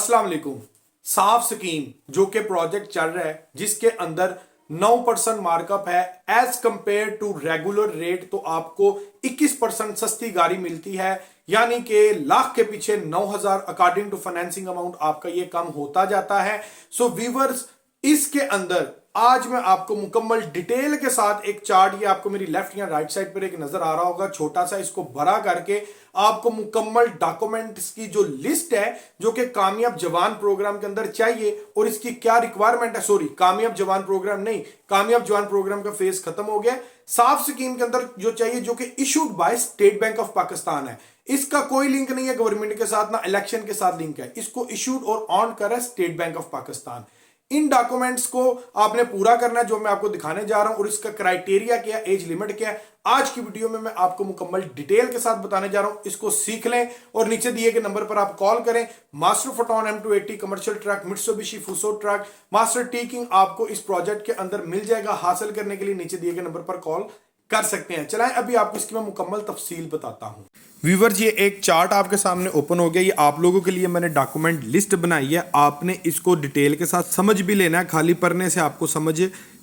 अस्सलाम वालेकुम। साफ स्कीम जो कि प्रोजेक्ट चल रहा है जिसके अंदर 9% मार्कअप है as compare to regular rate, तो आपको 21% सस्ती गाड़ी मिलती है, यानी कि लाख के पीछे 9,000 अकॉर्डिंग टू फाइनेंसिंग अमाउंट आपका ये कम होता जाता है। सो व्यूअर्स, इसके अंदर आज मैं आपको मुकम्मल डिटेल के साथ एक चार्ट, ये आपको मेरी लेफ्ट या राइट साइड पर एक नजर आ रहा होगा छोटा सा, इसको बड़ा करके आपको मुकम्मल डॉक्यूमेंट्स की जो लिस्ट है जो कि कामयाब जवान प्रोग्राम के अंदर चाहिए और इसकी क्या रिक्वायरमेंट है। सॉरी, कामयाब जवान प्रोग्राम नहीं, कामयाब जवान प्रोग्राम का फेज खत्म हो गया। साफ स्कीम के अंदर जो चाहिए जो कि issued by state bank of Pakistan है, इसका कोई लिंक नहीं है गवर्नमेंट के साथ, ना इलेक्शन के साथ लिंक है, इसको इशूड और ऑन कर है state bank of Pakistan. In documents को आपने पूरा करना है जो मैं आपको दिखाने जा रहा हूं, और इसका क्राइटेरिया क्या है, एज लिमिट क्या है, आज की वीडियो में मैं आपको मुकम्मल डिटेल के साथ बताने जा रहा हूं। इसको सीख लें और नीचे दिए गए नंबर पर आप कॉल करें। Master Foton M280 commercial truck, Mitsubishi Fuso truck, master T King आपको इस प्रोजेक्ट के अंदर मिल जाएगा। हासिल करने के लिए नीचे दिए गए नंबर पर कॉल कर सकते हैं। चलाएं, अभी आपको इसकी मैं मुकम्मल तफसील बताता हूं। व्यूअर्स, ये एक चार्ट आपके सामने ओपन हो गया। ये आप लोगों के लिए मैंने डॉक्यूमेंट लिस्ट बनाई है, आपने इसको डिटेल के साथ समझ भी लेना है, खाली पढ़ने से आपको समझ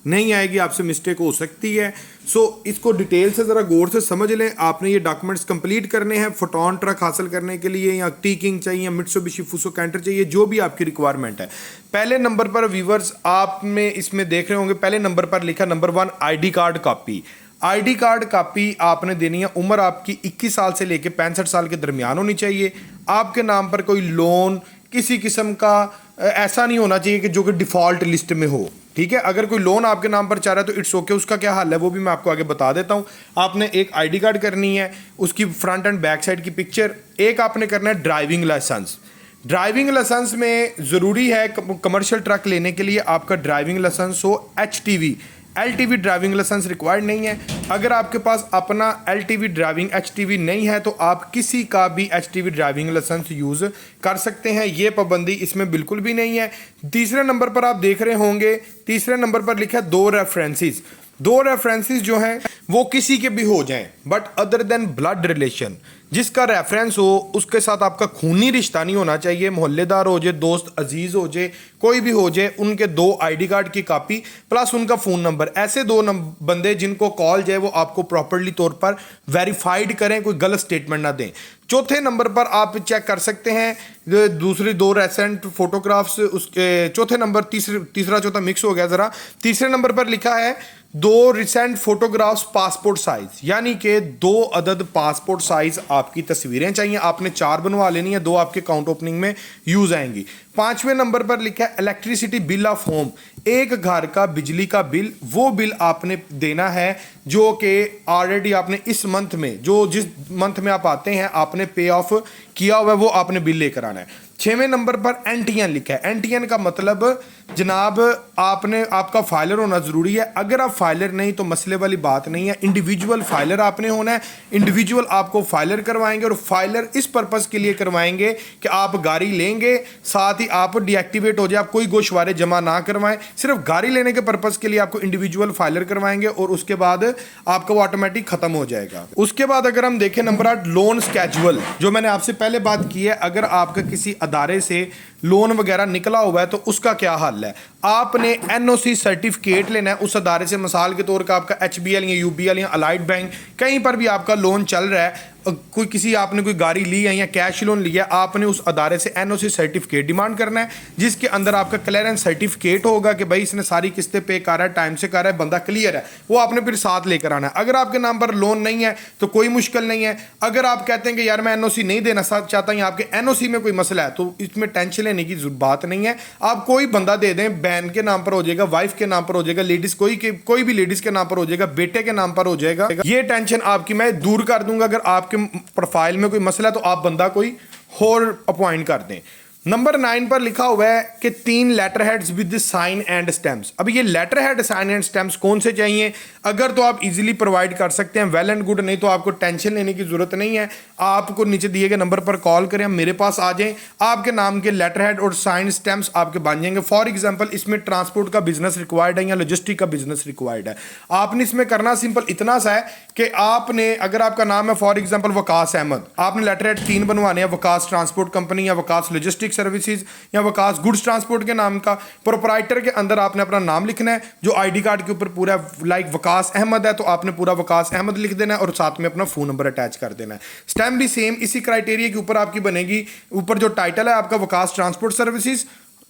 नहीं आएगी, आपसे मिस्टेक हो सकती है। सो इसको डिटेल से ज़रा गौर से समझ लें। आपने ये डॉक्यूमेंट्स कंप्लीट करने हैं फोटोन ट्रक हासिल करने के लिए, या टी किंग चाहिए, मित्सुबिशी फुसो कैंटर चाहिए, जो भी आपकी रिक्वायरमेंट है। पहले नंबर पर व्यूअर्स आप में इसमें देख रहे होंगे, पहले नंबर पर लिखा number 1 ID card copy. ID card copy आपने देनी है। उम्र आपकी 21 साल से लेकर 65 साल के दरमियान होनी चाहिए। आपके नाम पर कोई लोन किसी किस्म का ऐसा नहीं होना चाहिए कि जो कि डिफ़ॉल्ट लिस्ट में हो, ठीक है। अगर कोई लोन आपके नाम पर चाह रहा है तो इट्स ओके, उसका क्या हाल है वो भी मैं आपको आगे बता देता हूँ। आपने एक आईडी कार्ड करनी है, उसकी फ्रंट एंड बैक साइड की पिक्चर, एक आपने करना है ड्राइविंग लाइसेंस। ड्राइविंग लाइसेंस में ज़रूरी है कमर्शियल ट्रक लेने के लिए आपका ड्राइविंग लाइसेंस हो HTV। LTV driving licence required नहीं है। अगर आपके पास अपना LTV ड्राइविंग HTV नहीं है तो आप किसी का भी HTV ड्राइविंग लाइसेंस यूज़ कर सकते हैं, ये पाबंदी इसमें बिल्कुल भी नहीं है। तीसरे नंबर पर आप देख रहे होंगे, तीसरे नंबर पर लिखा है 2 रेफरेंसेस। 2 रेफरेंसेस जो हैं वो किसी के भी हो जाएं, but other than blood relation, जिसका रेफरेंस हो उसके साथ आपका खूनी रिश्ता नहीं होना चाहिए, मोहल्लेदार हो जाए, दोस्त अजीज हो जाए, कोई भी हो जाए, उनके 2 ID कार्ड की कापी प्लस उनका फ़ोन नंबर। ऐसे 2 बंदे जिनको कॉल जाए वो आपको प्रॉपरली तौर पर वेरीफाइड करें, कोई गलत स्टेटमेंट ना दें। चौथे नंबर पर आप चेक कर सकते हैं दूसरी 2 रेसेंट फोटोग्राफ्स, उसके चौथे नंबर तीसरा चौथा मिक्स हो गया ज़रा। तीसरे नंबर पर लिखा है 2 रिसेंट फोटोग्राफ्स पासपोर्ट साइज, यानी कि 2 अदद पासपोर्ट साइज आपकी तस्वीरें चाहिए। आपने 4 बनवा लेनी है, 2 आपके अकाउंट ओपनिंग में यूज आएंगी। 5वें नंबर पर लिखा है इलेक्ट्रिसिटी बिल ऑफ होम, एक घर का बिजली का बिल, वो बिल आपने देना है जो कि ऑलरेडी आपने इस मंथ में, जो जिस मंथ में आप आते हैं आपने पे ऑफ किया हुआ है, वो आपने बिल लेकर आना है। 6वें नंबर पर NTN लिखा है। NTN का मतलब जनाब आपने, आपका फाइलर होना ज़रूरी है। अगर आप फाइलर नहीं तो मसले वाली बात नहीं है, इंडिविजुअल फाइलर आपने होना है। इंडिविजुअल आपको फाइलर करवाएंगे, और फाइलर इस पर्पज़ के लिए करवाएंगे कि आप गाड़ी लेंगे, साथ ही आप डीएक्टिवेट हो जाए, आप कोई गोशवारे जमा ना करवाएं, सिर्फ गाड़ी लेने के पर्पज़ के लिए आपको इंडिविजुअल फाइलर करवाएंगे, और उसके बाद आपका वो ऑटोमेटिक ख़त्म हो जाएगा। उसके बाद अगर हम देखें नंबर 8 लोन स्केजुअल, जो मैंने आपसे पहले बात की है, अगर आपका किसी अदारे से लोन वगैरह निकला हुआ है तो उसका क्या हल है। आपने NOC सर्टिफिकेट लेना है उस अदारे से, मिसाल के तौर पर आपका HBL या UBL या अलाइड बैंक, कहीं पर भी आपका लोन चल रहा है, कोई किसी आपने कोई गाड़ी ली है या कैश लोन लिया, आपने उस अदारे से NOC सर्टिफिकेट डिमांड करना है, जिसके अंदर आपका क्लियरेंस सर्टिफिकेट होगा कि भाई इसने सारी किस्तें पे कर रहा है, टाइम से कर रहा है, बंदा क्लियर है, वो आपने फिर साथ लेकर आना है। अगर आपके नाम पर लोन नहीं है तो कोई मुश्किल नहीं है। अगर आप कहते हैं कि यार मैं NOC नहीं देना चाहता या आपके NOC में कोई मसला है तो इसमें टेंशन लेने की बात नहीं है। आप कोई बंदा दे दें, बहन के नाम पर हो जाएगा, वाइफ के नाम पर हो जाएगा, लेडीज कोई भी लेडीज के नाम पर हो जाएगा, बेटे के नाम पर हो जाएगा, ये टेंशन आपकी मैं दूर कर दूंगा। अगर आपके प्रोफाइल में कोई मसला है तो आप बंदा कोई और अपॉइंट कर दें। नंबर 9 पर लिखा हुआ है कि 3 letter heads with sign and stamps. अब ये letter head sign and stamps कौन से चाहिए? अगर तो आप इजीली प्रोवाइड कर सकते हैं वेल एंड गुड, नहीं तो आपको टेंशन लेने की जरूरत नहीं है। आपको नीचे दिए गए नंबर पर कॉल करें, मेरे पास आ जाएं, आपके नाम के लेटर हेड और साइन स्टैम्प्स आपके बन जाएंगे। फॉर एग्जाम्पल इसमें ट्रांसपोर्ट का बिजनेस रिक्वायर्ड है या लॉजिस्टिक का बिजनेस रिक्वायर्ड है। आपने इसमें करना सिंपल इतना सा है कि आपने, अगर आपका नाम है फॉर एग्जाम्पल वकास अहमद, आपने लेटर हेड 3 बनवाने हैं, वकास ट्रांसपोर्ट कंपनी या वकास लॉजिस्टिक्स सर्विसेज या वकास गुड्स ट्रांसपोर्ट के नाम का। प्रोपराइटर के अंदर आपने अपना नाम लिखना है, जो आईडी कार्ड के ऊपर पूरा लाइक वकास अहमद है तो आपने पूरा वकास अहमद लिख देना है और साथ में अपना फ़ोन नंबर अटैच कर देना है। स्टैम्प भी सेम इसी क्राइटेरिया के ऊपर आपकी बनेगी। ऊपर जो टाइटल है आपका वकास ट्रांसपोर्ट सर्विसेज,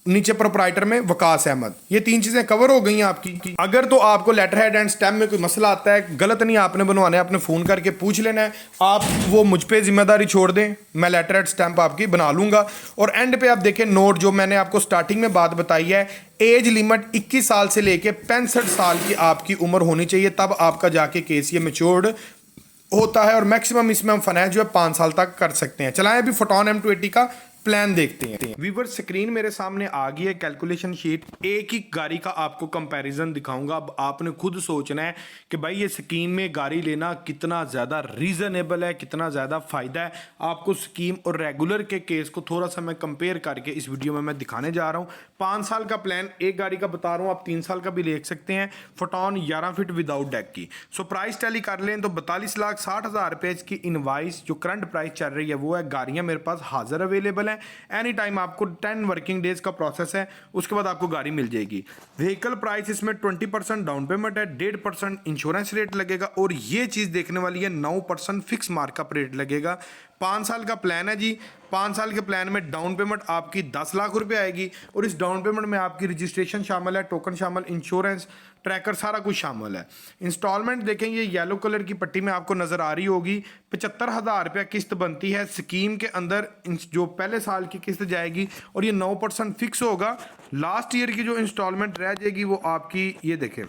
नीचे प्रोपराइटर में वकास अहमद। ये 3 चीजें कवर हो गई हैं आपकी। अगर तो आपको लेटर हेड एंड स्टैम्प में कोई मसला आता है, गलत नहीं आपने बनवाना है, आपने फ़ोन करके पूछ लेना है, आप वो मुझ पे जिम्मेदारी छोड़ दें, मैं लेटर हेड स्टैम्प आपकी बना लूँगा। और एंड पे आप देखें नोट, जो मैंने आपको स्टार्टिंग में बात बताई है, एज लिमिट 21 साल से लेके 65 साल की आपकी उम्र होनी चाहिए, तब आपका जाके केस ये मैच्योर्ड होता है। और मैक्सिमम इसमें हम फाइनेंस जो है 5 साल तक कर सकते हैं। चलाएं अभी फोटोन M280 का प्लान देखते हैं। वीवर स्क्रीन मेरे सामने आ गई है, कैलकुलेशन शीट। एक ही गाड़ी का आपको कंपैरिजन दिखाऊंगा। अब आपने खुद सोचना है कि भाई ये स्कीम में गाड़ी लेना कितना ज़्यादा रीजनेबल है, कितना ज़्यादा फ़ायदा है। आपको स्कीम और रेगुलर के केस को थोड़ा सा मैं कंपेयर करके इस वीडियो में मैं दिखाने जा रहा हूँ। 5 साल का प्लान एक गाड़ी का बता रहा हूँ, आप 3 साल का भी ले सकते हैं। फोटोन 11 फीट विदाउट डेक की। सो प्राइस टैली कर लें तो 42,60,000 रुपये की इनवाइस जो करंट प्राइस चल रही है वो है। गाड़ियाँ मेरे पास हाजिर अवेलेबल है, एनी टाइम आपको 10 वर्किंग डेज का प्रोसेस है, उसके बाद आपको गाड़ी मिल जाएगी। व्हीकल प्राइस इसमें 20% डाउन पेमेंट है, 1.5% इंश्योरेंस रेट लगेगा और ये चीज़ देखने वाली है 9% फिक्स मार्कअप रेट लगेगा। 5 साल का प्लान है जी। 5 साल के प्लान में डाउन पेमेंट आपकी 10 लाख रुपए आएगी और इस डाउन पेमेंट में आपकी रजिस्ट्रेशन शामिल है, टोकन शामिल, इंश्योरेंस, ट्रैकर, सारा कुछ शामिल है। इंस्टॉलमेंट देखें, ये येलो कलर की पट्टी में आपको नजर आ रही होगी। 75,000 रुपया किस्त बनती है स्कीम के अंदर। जो पहले साल की किस्त जाएगी और ये 9% फिक्स होगा। लास्ट ईयर की जो इंस्टॉलमेंट रह जाएगी वो आपकी ये देखें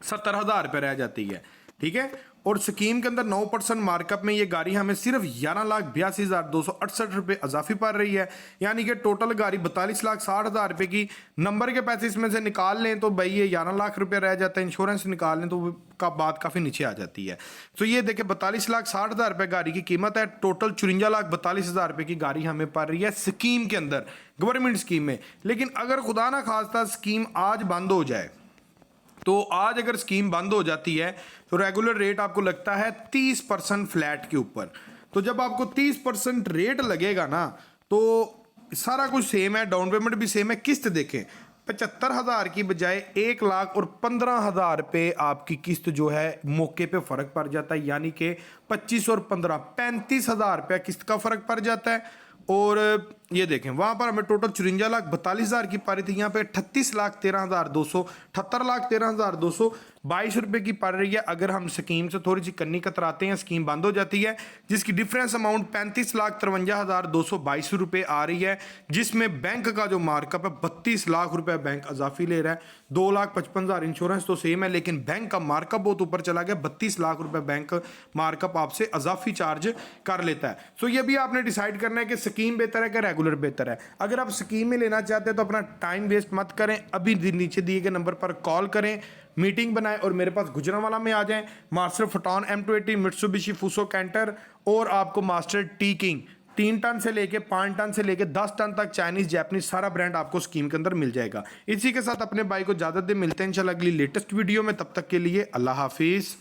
70,000 रुपये रह जाती है, ठीक है। और स्कीम के अंदर 9% मार्कअप में ये गाड़ी हमें सिर्फ 11,82,268 रुपये अजाफी पड़ रही है। यानी कि टोटल गाड़ी 42,60,000 रुपये की। नंबर के पैसे इसमें से निकाल लें तो भाई ये 11 लाख रुपये रह जाता है। इंश्योरेंस निकाल लें तो का बात काफ़ी नीचे आ जाती है। तो ये देखें 42,60,000 रुपये गाड़ी की कीमत है। टोटल 54,42,000 रुपये की गाड़ी हमें पड़ रही है स्कीम के अंदर, गवर्नमेंट स्कीम में। लेकिन अगर खुदा ना खास्ता स्कीम आज बंद हो जाए, तो आज अगर स्कीम बंद हो जाती है तो रेगुलर रेट आपको लगता है 30% फ्लैट के ऊपर। तो जब आपको 30% रेट लगेगा ना तो सारा कुछ सेम है, डाउन पेमेंट भी सेम है। किस्त देखें 75,000 की बजाय 1,15,000 रुपये आपकी किस्त जो है मौके पे फ़र्क पड़ जाता है। यानी कि 25 और 15 35,000 रुपया किस्त का फ़र्क पड़ जाता है। और ये देखें वहाँ पर हमें टोटल 54,42,000 की पड़ रही थी, यहाँ पे 38,13,200 78,13,222 रुपये की पड़ रही है। अगर हम स्कीम से थोड़ी सी कन्नी कतराते हैं, स्कीम बंद हो जाती है, जिसकी डिफरेंस अमाउंट 35,53,222 रुपये आ रही है, जिसमें बैंक का जो मार्कअप है 32 लाख रुपये बैंक अजाफी ले रहा है। 2,55,000 इंश्योरेंस तो सेम है, लेकिन बैंक का मार्कअप बहुत ऊपर चला गया। 32 लाख रुपये बैंक मार्कअप आपसे अजाफी चार्ज कर लेता है। सो ये भी आपने डिसाइड करना है कि स्कीम बेहतर है कि रेगुलर बेहतर है। अगर आप स्कीम में लेना चाहते हैं तो अपना टाइम वेस्ट मत करें, अभी नीचे दिए गए नंबर पर कॉल करें, मीटिंग बनाएं और मेरे पास गुजरांवाला में आ जाएं। Master Foton M280, Mitsubishi Fuso Canter और आपको मास्टर टी किंग 3 टन से लेके 5 टन से लेके 10 टन तक चाइनीज जैपनीज सारा ब्रांड आपको स्कीम के अंदर मिल जाएगा। इसी के साथ अपने भाई को इजाजत दे, मिलते हैं इंशाल्लाह अगली लेटेस्ट वीडियो में। तब तक के लिए अल्लाह हाफिज।